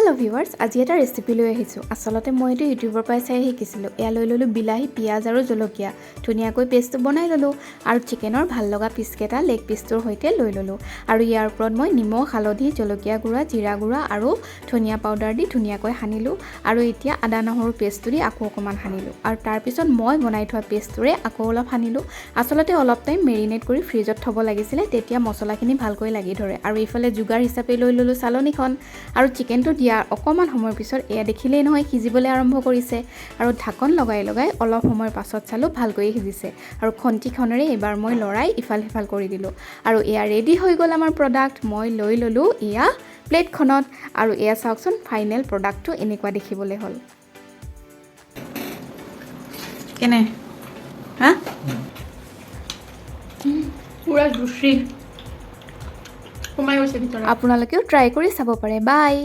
Hello' viewers, আজি এটা recipe লৈ আহিছোঁ। আচলতে মই এইটো ইউটিউবৰ পৰাই চাই শিকিছিলোঁ। এয়া লৈ ল'লোঁ বিলাহী, পিঁয়াজ আৰু জলকীয়া। ধুনীয়াকৈ পেষ্টটো বনাই ল'লোঁ আৰু চিকেনৰ ভাল লগা পিচকেইটা লেগ পিচটোৰ সৈতে লৈ ল'লোঁ। আৰু ইয়াৰ ওপৰত মই নিমখ, হালধি, জলকীয়া গুড়া, জিৰা গুড়া আৰু ধনিয়া পাউডাৰ দি ধুনীয়াকৈ সানিলোঁ। আৰু এতিয়া আদা নহৰু পেষ্টটো দি আকৌ অকণমান সানিলোঁ। আৰু তাৰপিছত মই বনাই থোৱা পেষ্টটোৰে আকৌ অলপ সানিলোঁ। আচলতে অলপ টাইম মেৰিনেট কৰি ফ্ৰিজত থ'ব লাগিছিলে, তেতিয়া মছলাখিনি ভালকৈ লাগি ধৰে। আৰু এইফালে যোগাৰ হিচাপে লৈ ল'লোঁ চালনীখন আৰু চিকেনটো দিয়াৰ অকণমান সময়ৰ পিছত এয়া দেখিলেই নহয় সিজিবলৈ আৰম্ভ কৰিছে। আৰু ঢাকন লগাই অলপ সময়ৰ পাছত চালোঁ ভালকৈ সিজিছে। আৰু খন্তিখনেৰে এইবাৰ মই লৰাই ইফাল সিফাল কৰি দিলোঁ। আৰু এয়া ৰেডি হৈ গ'ল আমাৰ প্ৰডাক্ট। মই লৈ ল'লোঁ এয়া প্লেটখনত। আৰু এয়া চাওকচোন, ফাইনেল প্ৰডাক্টটো এনেকুৱা দেখিবলৈ হ'ল। কেনে হা পুৰা জুচি সোমাই গৈছে ভিতৰত। আপোনালোকেও ট্ৰাই কৰি চাব পাৰে। বাই।